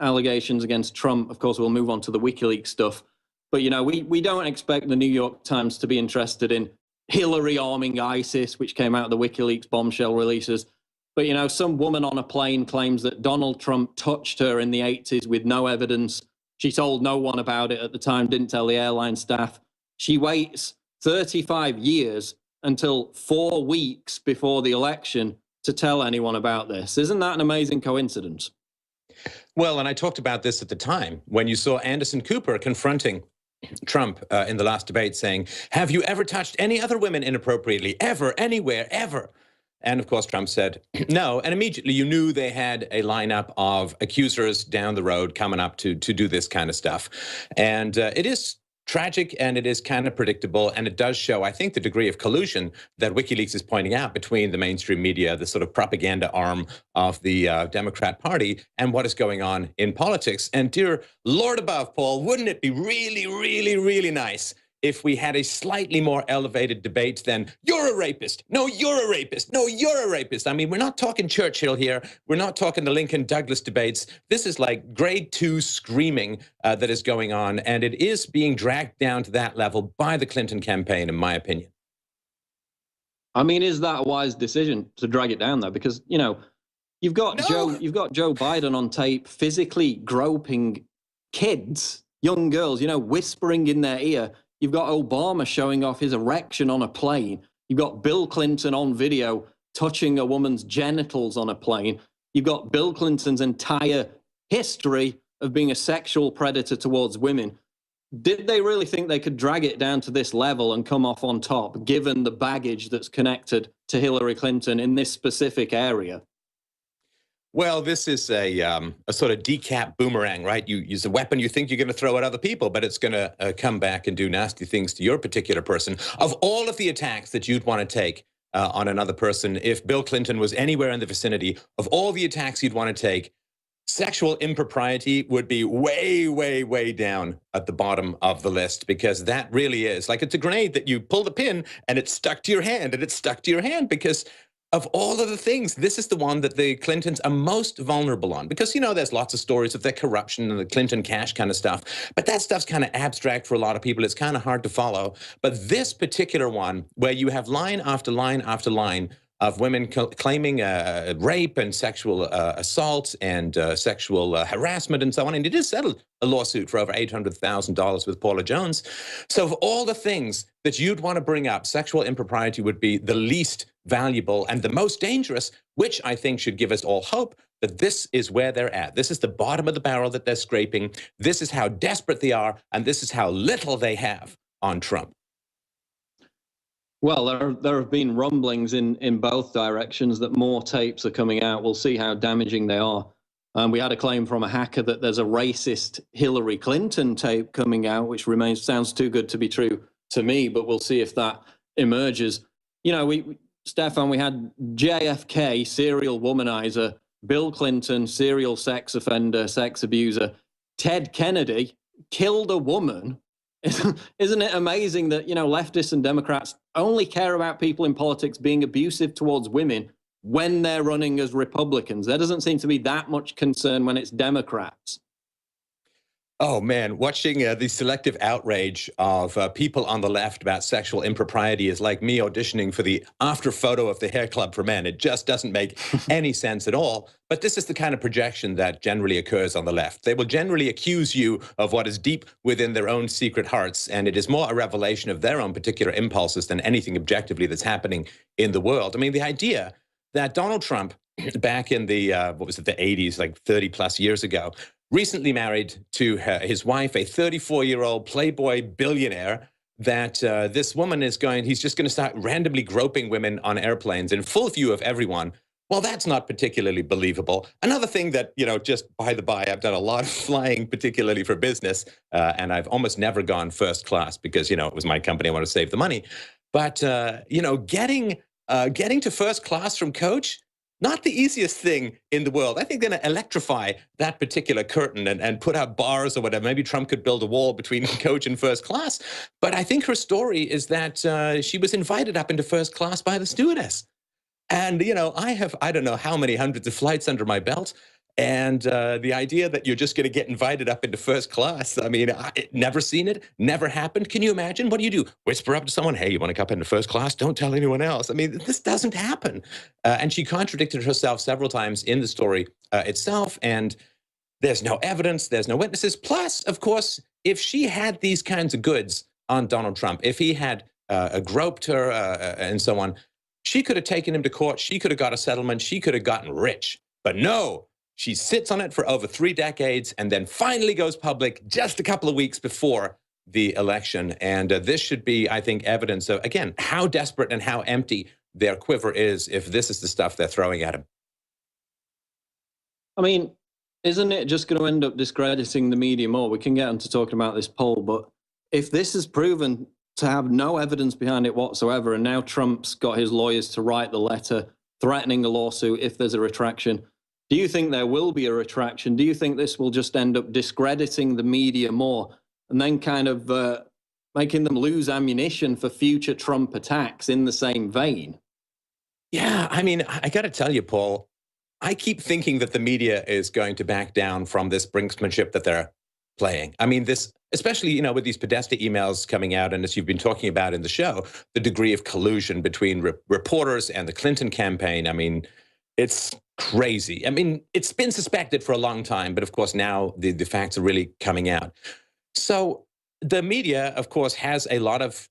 allegations against Trump. Of course, we'll move on to the WikiLeaks stuff. But, we don't expect the New York Times to be interested in Hillary arming ISIS, which came out of the WikiLeaks bombshell releases. But, some woman on a plane claims that Donald Trump touched her in the 80s with no evidence. She told no one about it at the time, didn't tell the airline staff. She waits 35 years until 4 weeks before the election to tell anyone about this. Isn't that an amazing coincidence? Well, and I talked about this at the time when you saw Anderson Cooper confronting Trump in the last debate saying, have you ever touched any other women inappropriately, ever, anywhere, ever? And of course, Trump said no. And immediately you knew they had a lineup of accusers down the road coming up to do this kind of stuff. And it is tragic and it is kind of predictable. And it does show, I think, the degree of collusion that WikiLeaks is pointing out between the mainstream media, the sort of propaganda arm of the Democrat Party, and what is going on in politics. And dear Lord above, Paul, wouldn't it be really, really, really nice if we had a slightly more elevated debate than, you're a rapist, no, you're a rapist, no, you're a rapist. I mean, we're not talking Churchill here. We're not talking the Lincoln-Douglas debates. This is like grade 2 screaming that is going on, and it is being dragged down to that level by the Clinton campaign, in my opinion. I mean, is that a wise decision to drag it down, though? Because, you've got Joe Biden on tape physically groping kids, young girls, whispering in their ear. You've got Obama showing off his erection on a plane. You've got Bill Clinton on video touching a woman's genitals on a plane. You've got Bill Clinton's entire history of being a sexual predator towards women. Did they really think they could drag it down to this level and come off on top, given the baggage that's connected to Hillary Clinton in this specific area? Well, this is a sort of decap boomerang, right? You use a weapon you think you're going to throw at other people, but it's going to come back and do nasty things to your particular person. Of all of the attacks that you'd want to take on another person, if Bill Clinton was anywhere in the vicinity, of all the attacks you'd want to take, sexual impropriety would be way, way, way down at the bottom of the list, because that really is like, it's a grenade that you pull the pin and it's stuck to your hand, and it's stuck to your hand because of all of the things, this is the one that the Clintons are most vulnerable on. Because, there's lots of stories of their corruption and the Clinton cash kind of stuff. But that stuff's kind of abstract for a lot of people. It's kind of hard to follow. But this particular one, where you have line after line after line of women claiming rape and sexual assault and sexual harassment and so on. And it is settled a lawsuit for over $800,000 with Paula Jones. So of all the things that you'd want to bring up, sexual impropriety would be the least valuable and the most dangerous, which I think should give us all hope that this is where they're at. This is the bottom of the barrel that they're scraping. This is how desperate they are, and this is how little they have on Trump. Well, there have been rumblings in both directions that more tapes are coming out. We'll see how damaging they are. We had a claim from a hacker that there's a racist Hillary Clinton tape coming out, which sounds too good to be true to me, but we'll see if that emerges. Stefan, we had JFK, serial womanizer, Bill Clinton, serial sex offender, sex abuser, Ted Kennedy killed a woman. Isn't it amazing that, leftists and Democrats only care about people in politics being abusive towards women when they're running as Republicans? There doesn't seem to be that much concern when it's Democrats. Oh, man, watching the selective outrage of people on the left about sexual impropriety is like me auditioning for the after photo of the Hair Club for Men. It just doesn't make any sense at all. But this is the kind of projection that generally occurs on the left. They will generally accuse you of what is deep within their own secret hearts, and it is more a revelation of their own particular impulses than anything objectively that's happening in the world. I mean, the idea that Donald Trump, back in the, the 80s, like 30 plus years ago, recently married to his wife, a 34-year-old Playboy billionaire, that this woman he's just going to start randomly groping women on airplanes in full view of everyone. Well, that's not particularly believable. Another thing that, just by the by, I've done a lot of flying, particularly for business, and I've almost never gone first class because, it was my company. I want to save the money. But, getting to first class from coach, not the easiest thing in the world. I think they're going to electrify that particular curtain and put up bars or whatever. Maybe Trump could build a wall between coach and first class. But I think her story is that she was invited up into first class by the stewardess. And, I don't know how many hundreds of flights under my belt. And the idea that you're just going to get invited up into first class, I mean, never seen it, never happened. Can you imagine? What do? Whisper up to someone, hey, you want to come up into first class? Don't tell anyone else. I mean, this doesn't happen. And she contradicted herself several times in the story itself. And there's no evidence, there's no witnesses. Plus, of course, if she had these kinds of goods on Donald Trump, if he had groped her and so on, she could have taken him to court. She could have got a settlement. She could have gotten rich. But no, she sits on it for over 3 decades and then finally goes public just a couple of weeks before the election. And this should be, I think, evidence of, again, how desperate and how empty their quiver is if this is the stuff they're throwing at him. I mean, isn't it just going to end up discrediting the media more? We can get into talking about this poll, but if this is proven to have no evidence behind it whatsoever, and now Trump's got his lawyers to write the letter threatening a lawsuit if there's a retraction, do you think there will be a retraction? Do you think this will just end up discrediting the media more and then kind of making them lose ammunition for future Trump attacks in the same vein? Yeah, I mean, I got to tell you, Paul, I keep thinking that the media is going to back down from this brinksmanship that they're playing. I mean, this, especially, you know, with these Podesta emails coming out, and as you've been talking about in the show, the degree of collusion between reporters and the Clinton campaign. I mean, it's crazy. I mean, it's been suspected for a long time, but of course now the facts are really coming out. So the media, of course, has a lot of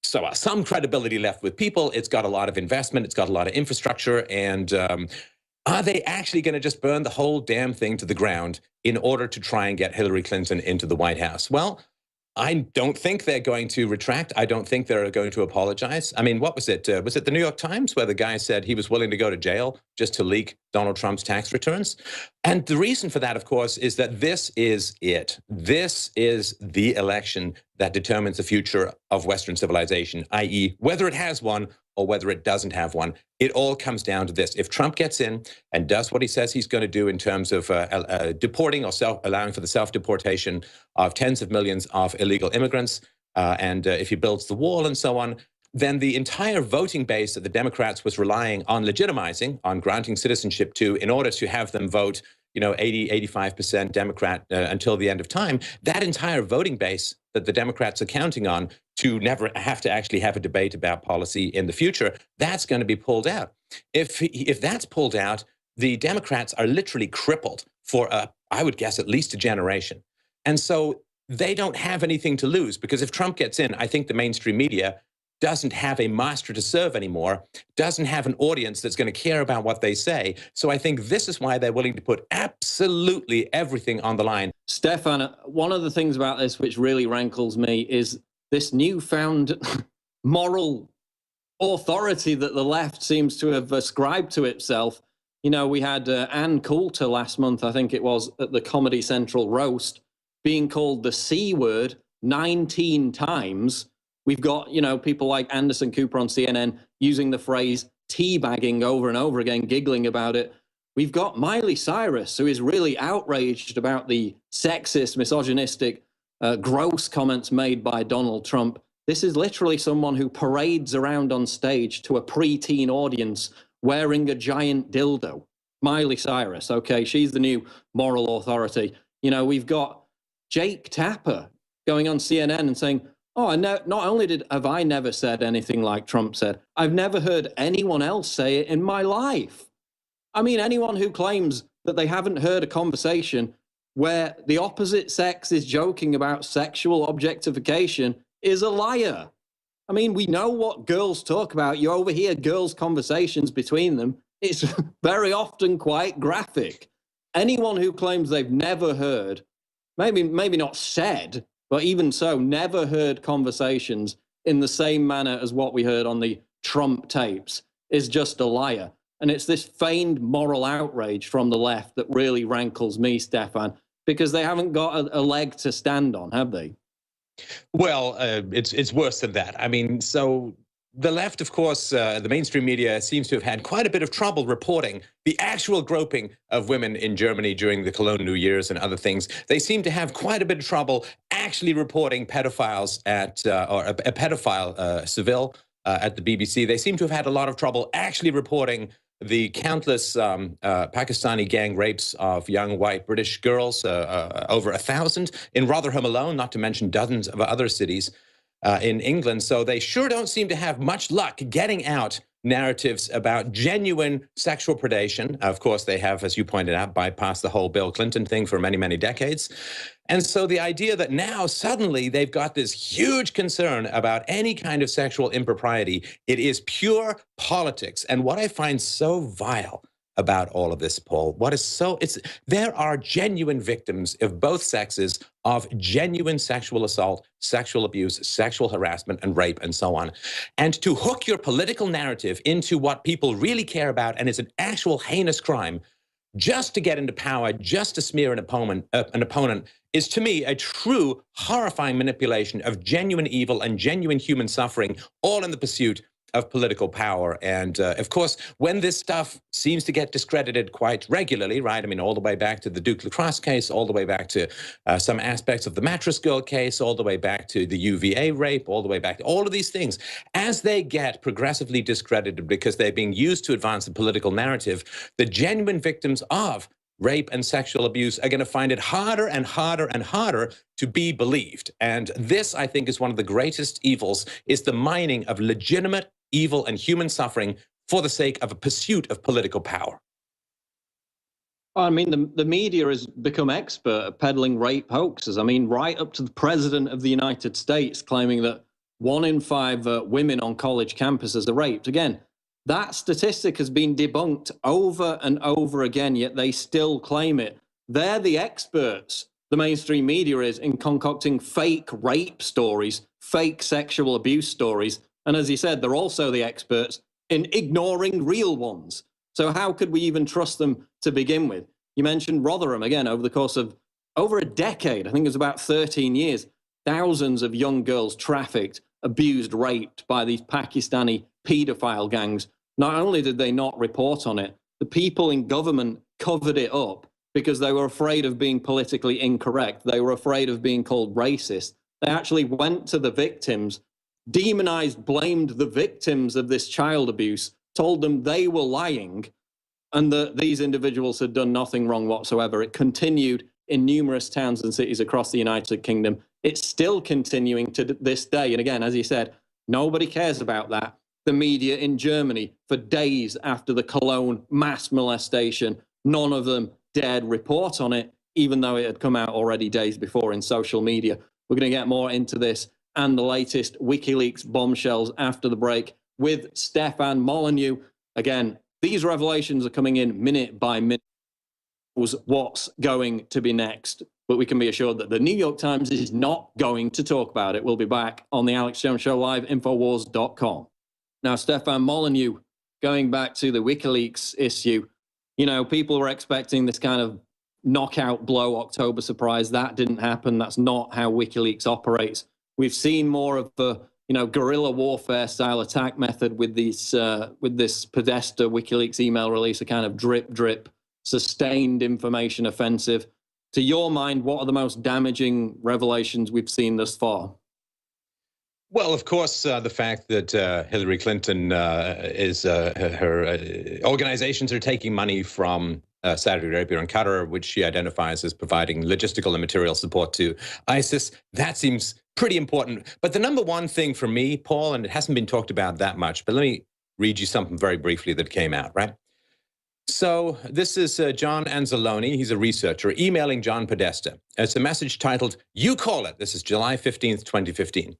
some credibility left with people. It's got a lot of investment. It's got a lot of infrastructure. And are they actually going to just burn the whole damn thing to the ground in order to try and get Hillary Clinton into the White House? Well, I don't think they're going to retract. I don't think they're going to apologize. I mean, what was it? Was it the New York Times where the guy said he was willing to go to jail just to leak Donald Trump's tax returns? And the reason for that, of course, is that this is it. This is the election that determines the future of Western civilization, i.e., whether it has one or whether it doesn't have one. It all comes down to this. If Trump gets in and does what he says he's going to do in terms of deporting or allowing for the self-deportation of tens of millions of illegal immigrants, and if he builds the wall and so on, then the entire voting base that the Democrats was relying on legitimizing, on granting citizenship to, in order to have them vote, you know, 80, 85% Democrat until the end of time, that entire voting base that the Democrats are counting on to never have to actually have a debate about policy in the future, that's going to be pulled out. If that's pulled out, the Democrats are literally crippled for, I would guess, at least a generation. And so they don't have anything to lose, because if Trump gets in, I think the mainstream media doesn't have a master to serve anymore, doesn't have an audience that's going to care about what they say. So I think this is why they're willing to put absolutely everything on the line. Stefan, one of the things about this which really rankles me is this newfound moral authority that the left seems to have ascribed to itself. You know, we had Ann Coulter last month, I think it was, at the Comedy Central roast, being called the C word 19 times. We've got, you know, people like Anderson Cooper on CNN using the phrase teabagging over and over again, giggling about it. We've got Miley Cyrus, who is really outraged about the sexist, misogynistic, gross comments made by Donald Trump. This is literally someone who parades around on stage to a preteen audience wearing a giant dildo. Miley Cyrus, okay, she's the new moral authority. You know, we've got Jake Tapper going on CNN and saying, oh, not only have I never said anything like Trump said, I've never heard anyone else say it in my life. I mean, anyone who claims that they haven't heard a conversation where the opposite sex is joking about sexual objectification is a liar. I mean, we know what girls talk about. You overhear girls' conversations between them. It's very often quite graphic. Anyone who claims they've never heard, maybe not said, but even so, never heard conversations in the same manner as what we heard on the Trump tapes is just a liar. And it's this feigned moral outrage from the left that really rankles me, Stefan, because they haven't got a leg to stand on, have they? Well, it's worse than that. I mean, so the left, of course, the mainstream media seems to have had quite a bit of trouble reporting the actual groping of women in Germany during the Cologne New Year's and other things. They seem to have quite a bit of trouble actually reporting pedophiles or a pedophile, Seville, at the BBC. They seem to have had a lot of trouble actually reporting the countless Pakistani gang rapes of young white British girls, over 1,000 in Rotherham alone, not to mention dozens of other cities in England. So they sure don't seem to have much luck getting out narratives about genuine sexual predation. Of course, they have, as you pointed out, bypassed the whole Bill Clinton thing for many, many decades. And so the idea that now suddenly they've got this huge concern about any kind of sexual impropriety, it is pure politics. And what I find so vile about all of this, Paul, there are genuine victims of both sexes of genuine sexual assault, sexual abuse, sexual harassment, and rape, and so on. And to hook your political narrative into what people really care about, and it's an actual heinous crime, just to get into power, just to smear an opponent, is to me a true horrifying manipulation of genuine evil and genuine human suffering, all in the pursuit of political power. And of course, when this stuff seems to get discredited quite regularly, right? I mean, all the way back to the Duke Lacrosse case, all the way back to some aspects of the mattress girl case, all the way back to the UVA rape, all the way back to all of these things, as they get progressively discredited because they're being used to advance the political narrative, the genuine victims of rape and sexual abuse are going to find it harder and harder and harder to be believed. And this, I think, is one of the greatest evils, is the mining of legitimate evil and human suffering for the sake of a pursuit of political power. I mean, the media has become expert at peddling rape hoaxes. I mean, right up to the president of the United States claiming that 1 in 5 women on college campuses are raped. Again, that statistic has been debunked over and over again, yet they still claim it. They're the experts, the mainstream media is, in concocting fake rape stories, fake sexual abuse stories. And as you said, they're also the experts in ignoring real ones. So how could we even trust them to begin with? You mentioned Rotherham, again, over the course of over a decade, I think it was about 13 years, thousands of young girls trafficked, abused, raped by these Pakistani paedophile gangs. Not only did they not report on it, the people in government covered it up because they were afraid of being politically incorrect. They were afraid of being called racist. They actually went to the victims, demonized, blamed the victims of this child abuse, told them they were lying, and that these individuals had done nothing wrong whatsoever. It continued in numerous towns and cities across the United Kingdom. It's still continuing to this day. And again, as you said, nobody cares about that. The media in Germany, for days after the Cologne mass molestation, none of them dared report on it, even though it had come out already days before in social media. We're going to get more into this and the latest WikiLeaks bombshells after the break with Stefan Molyneux. Again, these revelations are coming in minute by minute. What's going to be next? But we can be assured that the New York Times is not going to talk about it. We'll be back on the Alex Jones Show live, Infowars.com. Now, Stefan Molyneux, going back to the WikiLeaks issue, you know, people were expecting this kind of knockout blow October surprise. That didn't happen. That's not how WikiLeaks operates. We've seen more of a, you know, guerrilla warfare style attack method with these with this Podesta WikiLeaks email release, a kind of drip, sustained information offensive. To your mind, what are the most damaging revelations we've seen thus far? Well, of course, the fact that Hillary Clinton her organizations are taking money from Saudi Arabia and Qatar, which she identifies as providing logistical and material support to ISIS, that seems pretty important. But the number one thing for me, Paul, and it hasn't been talked about that much, but let me read you something very briefly that came out, right? So this is John Anzalone. He's a researcher emailing John Podesta. It's a message titled, "You Call It." This is July 15th, 2015.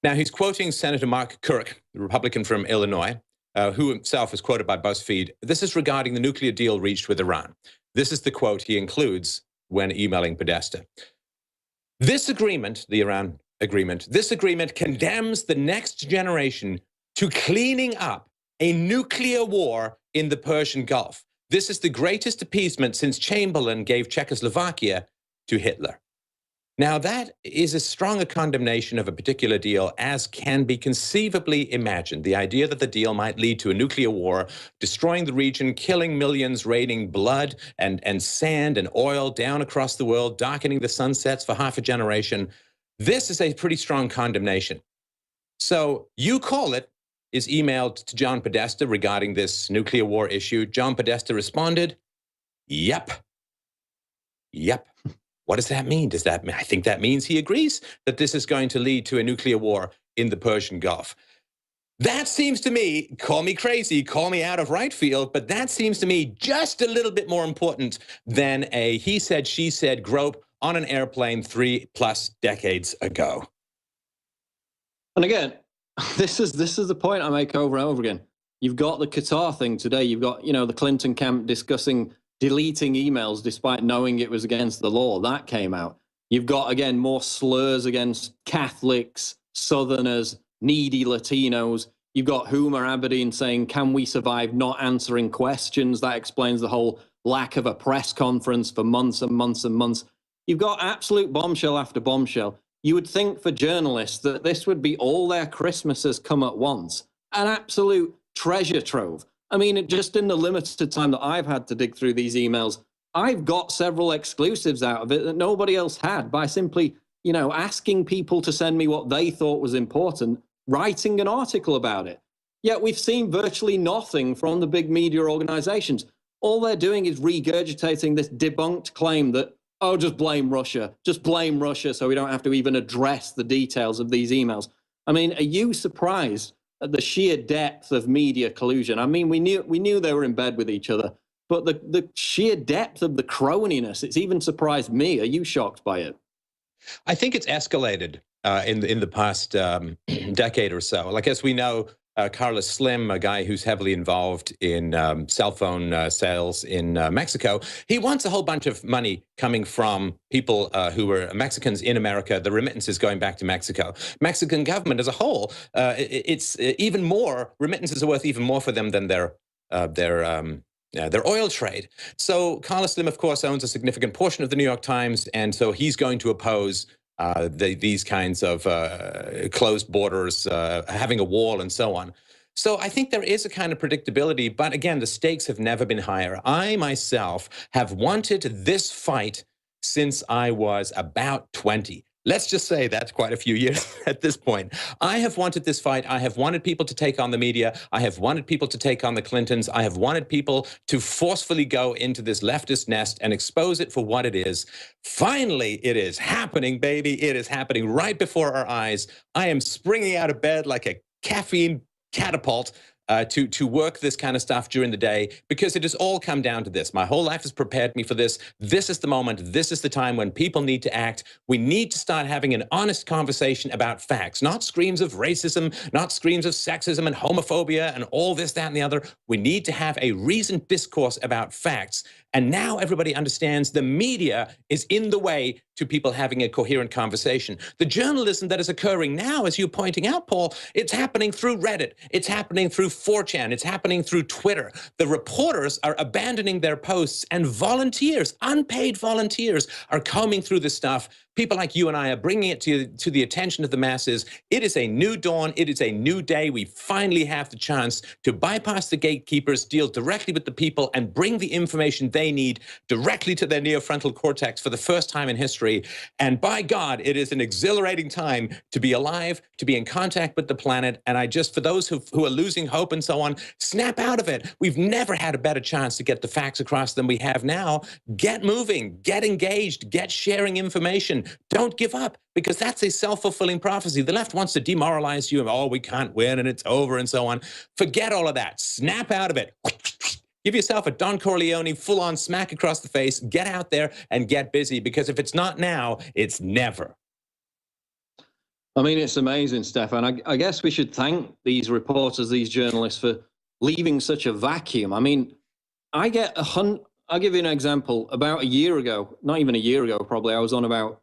Now, he's quoting Senator Mark Kirk, the Republican from Illinois, who himself is quoted by BuzzFeed. This is regarding the nuclear deal reached with Iran. This is the quote he includes when emailing Podesta. "This agreement," the Iran agreement, "this agreement condemns the next generation to cleaning up a nuclear war in the Persian Gulf. This is the greatest appeasement since Chamberlain gave Czechoslovakia to Hitler." Now, that is as strong a condemnation of a particular deal as can be conceivably imagined. The idea that the deal might lead to a nuclear war, destroying the region, killing millions, raining blood and sand and oil down across the world, darkening the sunsets for half a generation. This is a pretty strong condemnation. So you call it, is emailed to John Podesta regarding this nuclear war issue. John Podesta responded, "Yep. Yep." What does that mean? Does that mean, I think that means he agrees that this is going to lead to a nuclear war in the Persian Gulf. That seems to me, call me crazy, call me out of right field, but that seems to me just a little bit more important than a he said, she said grope on an airplane 3+ decades ago. And again, this is the point I make over and over again. You've got the Qatar thing today. You've got, the Clinton camp discussing deleting emails despite knowing it was against the law. That came out. You've got, again, more slurs against Catholics, Southerners, needy Latinos. You've got Huma Abedin saying, can we survive not answering questions? That explains the whole lack of a press conference for months and months and months. You've got absolute bombshell after bombshell. You would think for journalists that this would be all their Christmases come at once. An absolute treasure trove. I mean, just in the limited time that I've had to dig through these emails, I've got several exclusives out of it that nobody else had by simply, asking people to send me what they thought was important, writing an article about it. Yet we've seen virtually nothing from the big media organizations. All they're doing is regurgitating this debunked claim that, oh, just blame Russia so we don't have to even address the details of these emails. I mean, are you surprised at the sheer depth of media collusion? I mean, we knew they were in bed with each other, but the sheer depth of the croniness, it's even surprised me. Are you shocked by it? I think it's escalated in the past decade or so. Like, as we know, Carlos Slim, a guy who's heavily involved in cell phone sales in Mexico, he wants a whole bunch of money coming from people who were Mexicans in America, the remittances going back to Mexico. Mexican government as a whole, it's even more, remittances are worth even more for them than their oil trade. So Carlos Slim, of course, owns a significant portion of the New York Times, and so he's going to oppose these kinds of closed borders, having a wall and so on. So I think there is a kind of predictability, but again, the stakes have never been higher. I myself have wanted this fight since I was about 20. Let's just say that's quite a few years at this point. I have wanted this fight. I have wanted people to take on the media. I have wanted people to take on the Clintons. I have wanted people to forcefully go into this leftist nest and expose it for what it is. Finally, it is happening, baby. It is happening right before our eyes. I am springing out of bed like a caffeine catapult to work this kind of stuff during the day, because it has all come down to this. My whole life has prepared me for this. This is the moment. This is the time when people need to act. We need to start having an honest conversation about facts, not screams of racism, not screams of sexism and homophobia and all this, that, and the other. We need to have a reasoned discourse about facts. And now everybody understands the media is in the way to people having a coherent conversation. The journalism that is occurring now, as you're pointing out, Paul, it's happening through Reddit. It's happening through 4chan. It's happening through Twitter. The reporters are abandoning their posts, and volunteers, unpaid volunteers, are combing through this stuff. People like you and I are bringing it to the attention of the masses. It is a new dawn. It is a new day. We finally have the chance to bypass the gatekeepers, deal directly with the people, and bring the information they need directly to their neofrontal cortex for the first time in history. And by God, it is an exhilarating time to be alive, to be in contact with the planet. And I just, for those who are losing hope and so on, snap out of it. We've never had a better chance to get the facts across than we have now. Get moving, get engaged, get sharing information. Don't give up, because that's a self-fulfilling prophecy. The left wants to demoralize you. Oh, we can't win and it's over and so on. Forget all of that. Snap out of it. Give yourself a Don Corleone full-on smack across the face. Get out there and get busy, because if it's not now, it's never. I mean, it's amazing, Stefan. I guess we should thank these reporters, these journalists, for leaving such a vacuum. I mean, I'll give you an example. About a year ago, not even a year ago, probably, I was on about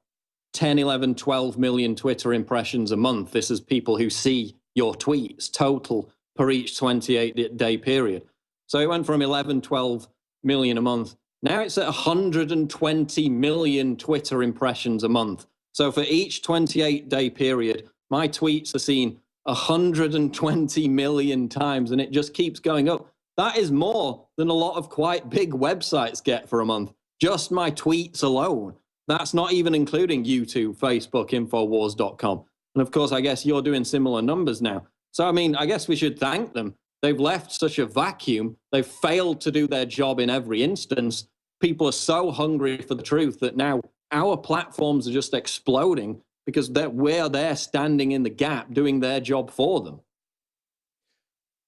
10, 11, 12 million Twitter impressions a month. This is people who see your tweets total per each 28-day period. So it went from 11, 12 million a month. Now it's at 120 million Twitter impressions a month. So for each 28-day period, my tweets are seen 120 million times, and it just keeps going up. That is more than a lot of quite big websites get for a month. Just my tweets alone. That's not even including YouTube, Facebook, Infowars.com. And of course, I guess you're doing similar numbers now. So, I mean, I guess we should thank them. They've left such a vacuum. They've failed to do their job in every instance. People are so hungry for the truth that now our platforms are just exploding because we're there standing in the gap doing their job for them.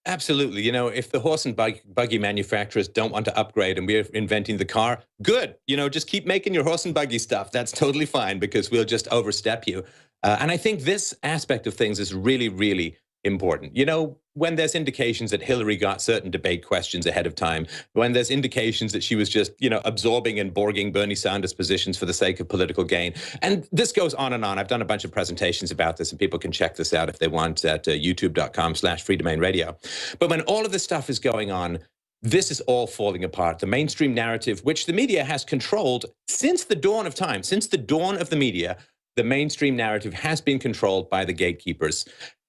Absolutely. You know, if the horse and buggy manufacturers don't want to upgrade and we're inventing the car, good. You know, just keep making your horse and buggy stuff. That's totally fine because we'll just overstep you. And I think this aspect of things is really, really important. You know, when there's indications that Hillary got certain debate questions ahead of time, when there's indications that she was just, you know, absorbing and borging Bernie Sanders positions for the sake of political gain. And this goes on and on. I've done a bunch of presentations about this, and people can check this out if they want at youtube.com/freedomainradio. But when all of this stuff is going on, this is all falling apart. The mainstream narrative, which the media has controlled since the dawn of time, since the dawn of the media, the mainstream narrative has been controlled by the gatekeepers.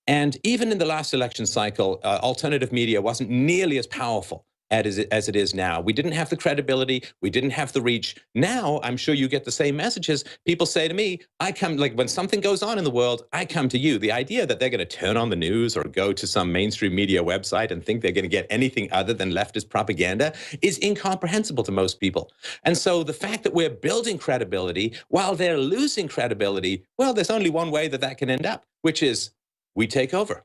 And even in the last election cycle, alternative media wasn't nearly as powerful as it is now. We didn't have the credibility. We didn't have the reach. Now, I'm sure you get the same messages. People say to me, I come, like when something goes on in the world, I come to you. The idea that they're going to turn on the news or go to some mainstream media website and think they're going to get anything other than leftist propaganda is incomprehensible to most people. And so the fact that we're building credibility while they're losing credibility, well, there's only one way that that can end up, which is we take over.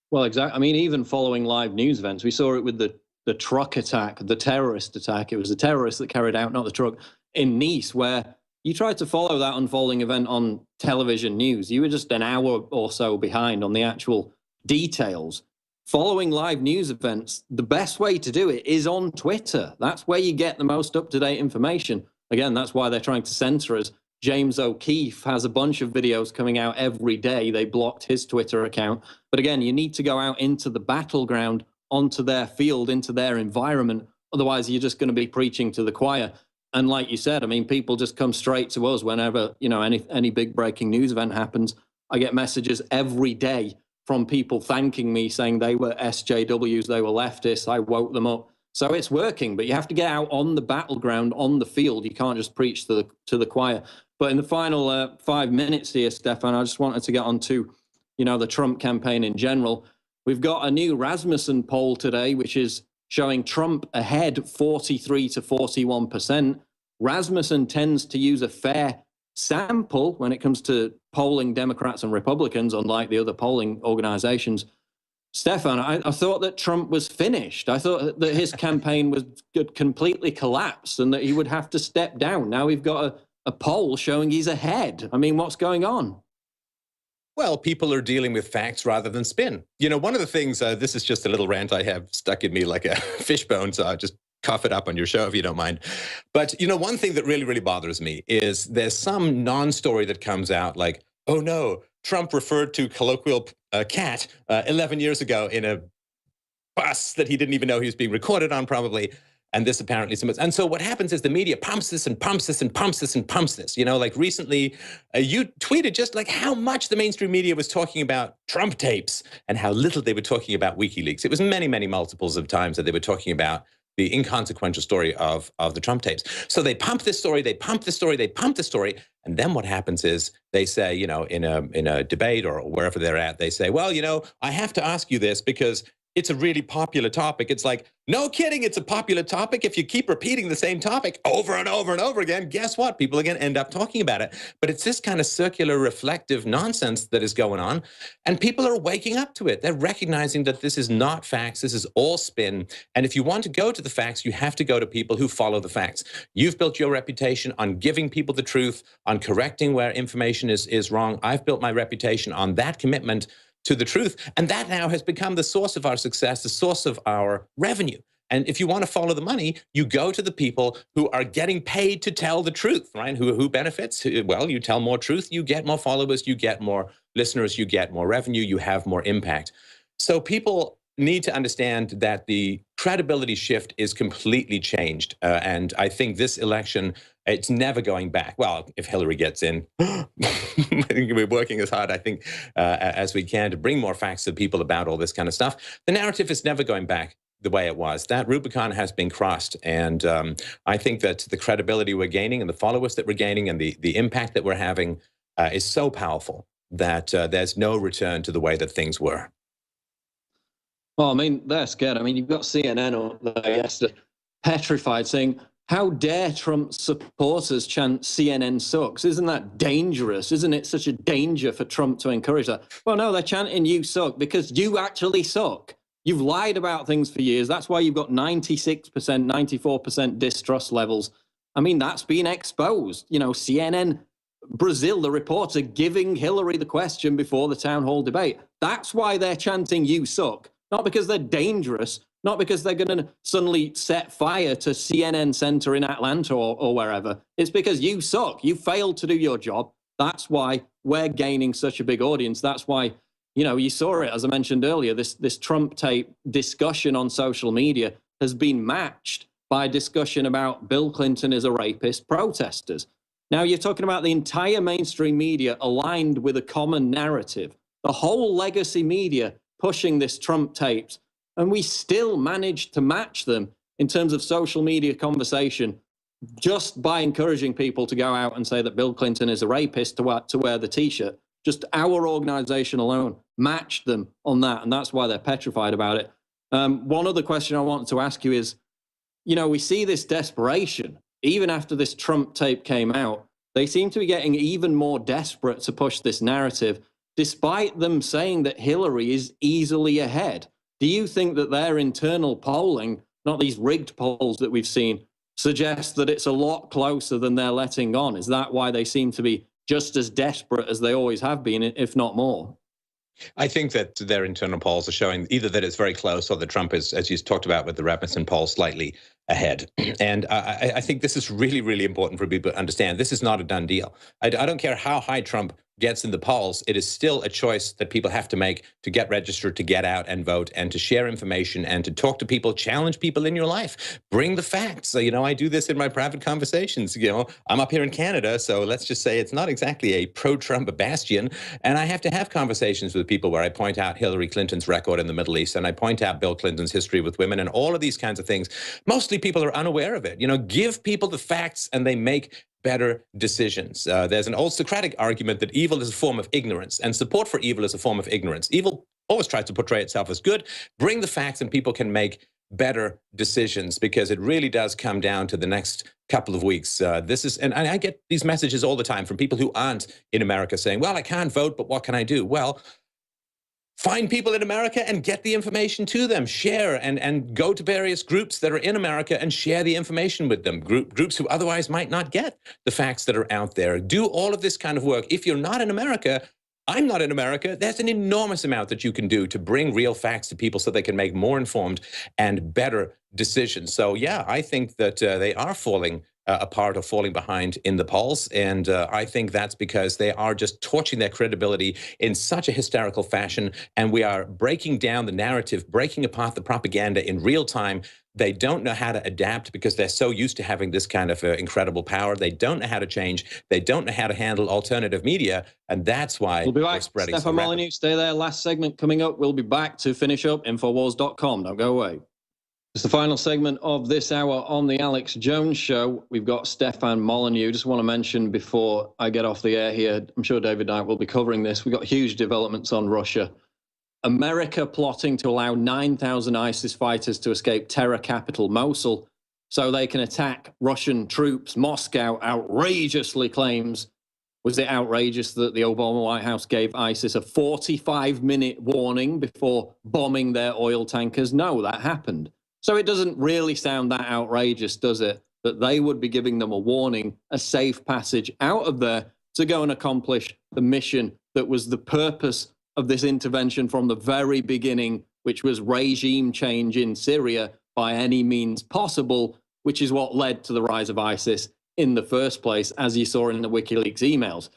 Well, exactly. I mean, even following live news events, we saw it with the truck attack, the terrorist attack. It was the terrorists that carried out, not the truck, in Nice, where you tried to follow that unfolding event on television news. You were just an hour or so behind on the actual details. Following live news events, the best way to do it is on Twitter. That's where you get the most up-to-date information. Again, that's why they're trying to censor us. James O'Keefe has a bunch of videos coming out every day. They blocked his Twitter account. But again, you need to go out into the battleground, onto their field, into their environment. Otherwise, you're just going to be preaching to the choir. And like you said, I mean, people just come straight to us whenever, you know, any big breaking news event happens. I get messages every day from people thanking me, saying they were SJWs, they were leftists, I woke them up. So it's working, but you have to get out on the battleground, on the field. You can't just preach to the choir. But in the final 5 minutes here, Stefan, I just wanted to get on to, you know, the Trump campaign in general. We've got a new Rasmussen poll today, which is showing Trump ahead 43 to 41%. Rasmussen tends to use a fair sample when it comes to polling Democrats and Republicans, unlike the other polling organizations. Stefan, I thought that Trump was finished. I thought that his campaign was completely collapsed and that he would have to step down. Now we've got a poll showing he's ahead. I mean, what's going on? Well, people are dealing with facts rather than spin. You know, one of the things, this is just a little rant I have stuck in me like a fishbone, so I'll just cough it up on your show if you don't mind. But, you know, one thing that really, really bothers me is there's some non-story that comes out like, oh no, Trump referred to colloquial cat 11 years ago in a bus that he didn't even know he was being recorded on probably. And this apparently, and so what happens is the media pumps this and pumps this and pumps this and pumps this. You know, like recently, you tweeted just like how much the mainstream media was talking about Trump tapes and how little they were talking about WikiLeaks. It was many, many multiples of times that they were talking about the inconsequential story of the Trump tapes. So they pump this story, they pump this story, they pump this story. And then what happens is they say, you know, in a debate or wherever they're at, they say, well, you know, I have to ask you this because it's a really popular topic. It's like, no kidding, it's a popular topic. If you keep repeating the same topic over and over and over again, guess what? People are going to end up talking about it. But it's this kind of circular reflective nonsense that is going on. And people are waking up to it. They're recognizing that this is not facts. This is all spin. And if you want to go to the facts, you have to go to people who follow the facts. You've built your reputation on giving people the truth, on correcting where information is wrong. I've built my reputation on that commitment to the truth. And that now has become the source of our success, the source of our revenue. And if you want to follow the money, you go to the people who are getting paid to tell the truth, right? Who benefits? Well, you tell more truth, you get more followers, you get more listeners, you get more revenue, you have more impact. So people need to understand that the credibility shift is completely changed. And I think this election, it's never going back. Well, if Hillary gets in, I think we're working as hard, I think, as we can to bring more facts to people about all this kind of stuff. The narrative is never going back the way it was. That Rubicon has been crossed. And I think that the credibility we're gaining and the followers that we're gaining and the impact that we're having is so powerful that there's no return to the way that things were. Well, I mean, they're scared. I mean, you've got CNN up there yesterday, petrified, saying, how dare Trump supporters chant CNN sucks? Isn't that dangerous? Isn't it such a danger for Trump to encourage that? Well, no, they're chanting you suck because you actually suck. You've lied about things for years. That's why you've got 96%, 94% distrust levels. I mean, that's been exposed. You know, CNN Brazil, the reporter giving Hillary the question before the town hall debate. That's why they're chanting you suck. Not because they're dangerous, not because they're going to suddenly set fire to CNN Center in Atlanta or wherever. It's because you suck. You failed to do your job. That's why we're gaining such a big audience. That's why, you know, you saw it, as I mentioned earlier, this Trump tape discussion on social media has been matched by discussion about Bill Clinton is a rapist protesters. Now, you're talking about the entire mainstream media aligned with a common narrative, the whole legacy media pushing this Trump tapes, and we still managed to match them in terms of social media conversation just by encouraging people to go out and say that Bill Clinton is a rapist to wear the T-shirt. Just our organization alone matched them on that, and that's why they're petrified about it. One other question I wanted to ask you is, you know, we see this desperation. Even after this Trump tape came out, they seem to be getting even more desperate to push this narrative, despite them saying that Hillary is easily ahead. Do you think that their internal polling, not these rigged polls that we've seen, suggests that it's a lot closer than they're letting on? Is that why they seem to be just as desperate as they always have been, if not more? I think that their internal polls are showing either that it's very close or that Trump is, as you talked about with the Rasmussen poll, slightly ahead. And I think this is really, really important for people to understand. This is not a done deal. I don't care how high Trump gets in the polls, it is still a choice that people have to make to get registered, to get out and vote, and to share information, and to talk to people, challenge people in your life, bring the facts. So, you know, I do this in my private conversations. You know, I'm up here in Canada, so let's just say it's not exactly a pro-Trump bastion, and I have to have conversations with people where I point out Hillary Clinton's record in the Middle East, and I point out Bill Clinton's history with women, and all of these kinds of things. Mostly people are unaware of it. You know, give people the facts and they make better decisions. There's an old Socratic argument that evil is a form of ignorance, and support for evil is a form of ignorance. Evil always tries to portray itself as good. Bring the facts and people can make better decisions, because it really does come down to the next couple of weeks. And I get these messages all the time from people who aren't in America saying, well, I can't vote, but what can I do? Well, find people in America and get the information to them. Share and go to various groups that are in America and share the information with them. Groups who otherwise might not get the facts that are out there. Do all of this kind of work. If you're not in America, I'm not in America, there's an enormous amount that you can do to bring real facts to people so they can make more informed and better decisions. So yeah, I think that they are falling apart or falling behind in the polls. And I think that's because they are just torching their credibility in such a hysterical fashion. And we are breaking down the narrative, breaking apart the propaganda in real time. They don't know how to adapt because they're so used to having this kind of incredible power. They don't know how to change. They don't know how to handle alternative media. And that's why we'll be back. Spreading Stefan Molyneux, stay there. Last segment coming up. We'll be back to finish up Infowars.com. Don't go away. It's the final segment of this hour on the Alex Jones Show. We've got Stefan Molyneux. Just want to mention before I get off the air here, I'm sure David Knight will be covering this. We've got huge developments on Russia. America plotting to allow 9,000 ISIS fighters to escape terror capital Mosul so they can attack Russian troops. Moscow outrageously claims, was it outrageous that the Obama White House gave ISIS a 45-minute warning before bombing their oil tankers? No, that happened. So it doesn't really sound that outrageous, does it? That they would be giving them a warning, a safe passage out of there to go and accomplish the mission that was the purpose of this intervention from the very beginning, which was regime change in Syria by any means possible, which is what led to the rise of ISIS in the first place, as you saw in the WikiLeaks emails.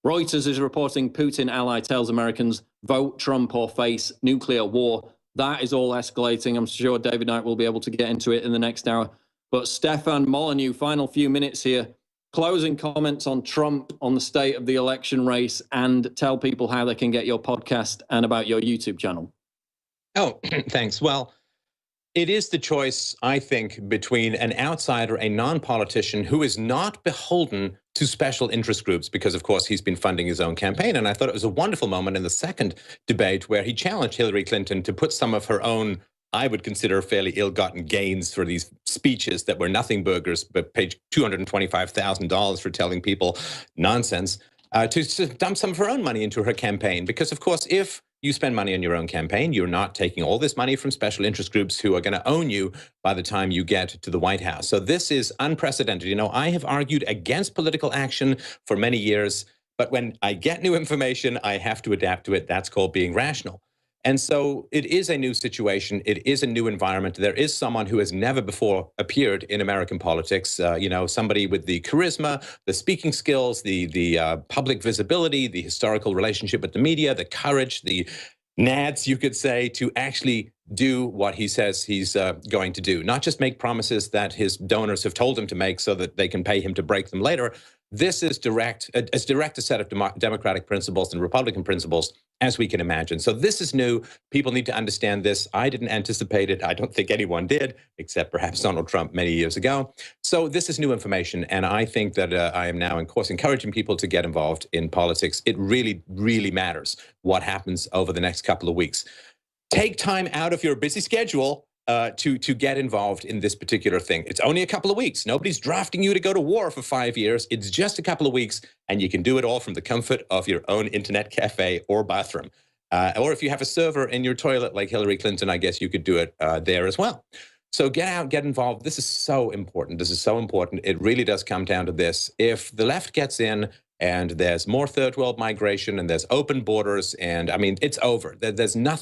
Reuters is reporting Putin ally tells Americans, vote Trump or face nuclear war. That is all escalating. I'm sure David Knight will be able to get into it in the next hour. But Stefan Molyneux, final few minutes here. Closing comments on Trump, on the state of the election race, and tell people how they can get your podcast and about your YouTube channel. Oh, thanks. Well, it is the choice, I think, between an outsider, a non-politician who is not beholden to special interest groups because, of course, he's been funding his own campaign. And I thought it was a wonderful moment in the second debate where he challenged Hillary Clinton to put some of her own, I would consider, fairly ill-gotten gains for these speeches that were nothing burgers, but paid $225,000 for telling people nonsense, to dump some of her own money into her campaign. Because, of course, if you spend money on your own campaign, you're not taking all this money from special interest groups who are going to own you by the time you get to the White House. So this is unprecedented. You know, I have argued against political action for many years, but when I get new information, I have to adapt to it. That's called being rational. And so it is a new situation. It is a new environment. There is someone who has never before appeared in American politics, you know, somebody with the charisma, the speaking skills, the public visibility, the historical relationship with the media, the courage, the nads, you could say, to actually do what he says he's going to do. Not just make promises that his donors have told him to make so that they can pay him to break them later. This is as direct a set of democratic principles and Republican principles as we can imagine. So this is new. People need to understand this. I didn't anticipate it. I don't think anyone did, except perhaps Donald Trump many years ago. So this is new information. And I think that I am now, of course, encouraging people to get involved in politics. It really, really matters what happens over the next couple of weeks. Take time out of your busy schedule to get involved in this particular thing. It's only a couple of weeks. Nobody's drafting you to go to war for 5 years. It's just a couple of weeks, and you can do it all from the comfort of your own internet cafe or bathroom. Or if you have a server in your toilet like Hillary Clinton, I guess you could do it there as well. So get out, get involved. This is so important. This is so important. It really does come down to this. If the left gets in and there's more third world migration and there's open borders, and I mean, it's over. There's nothing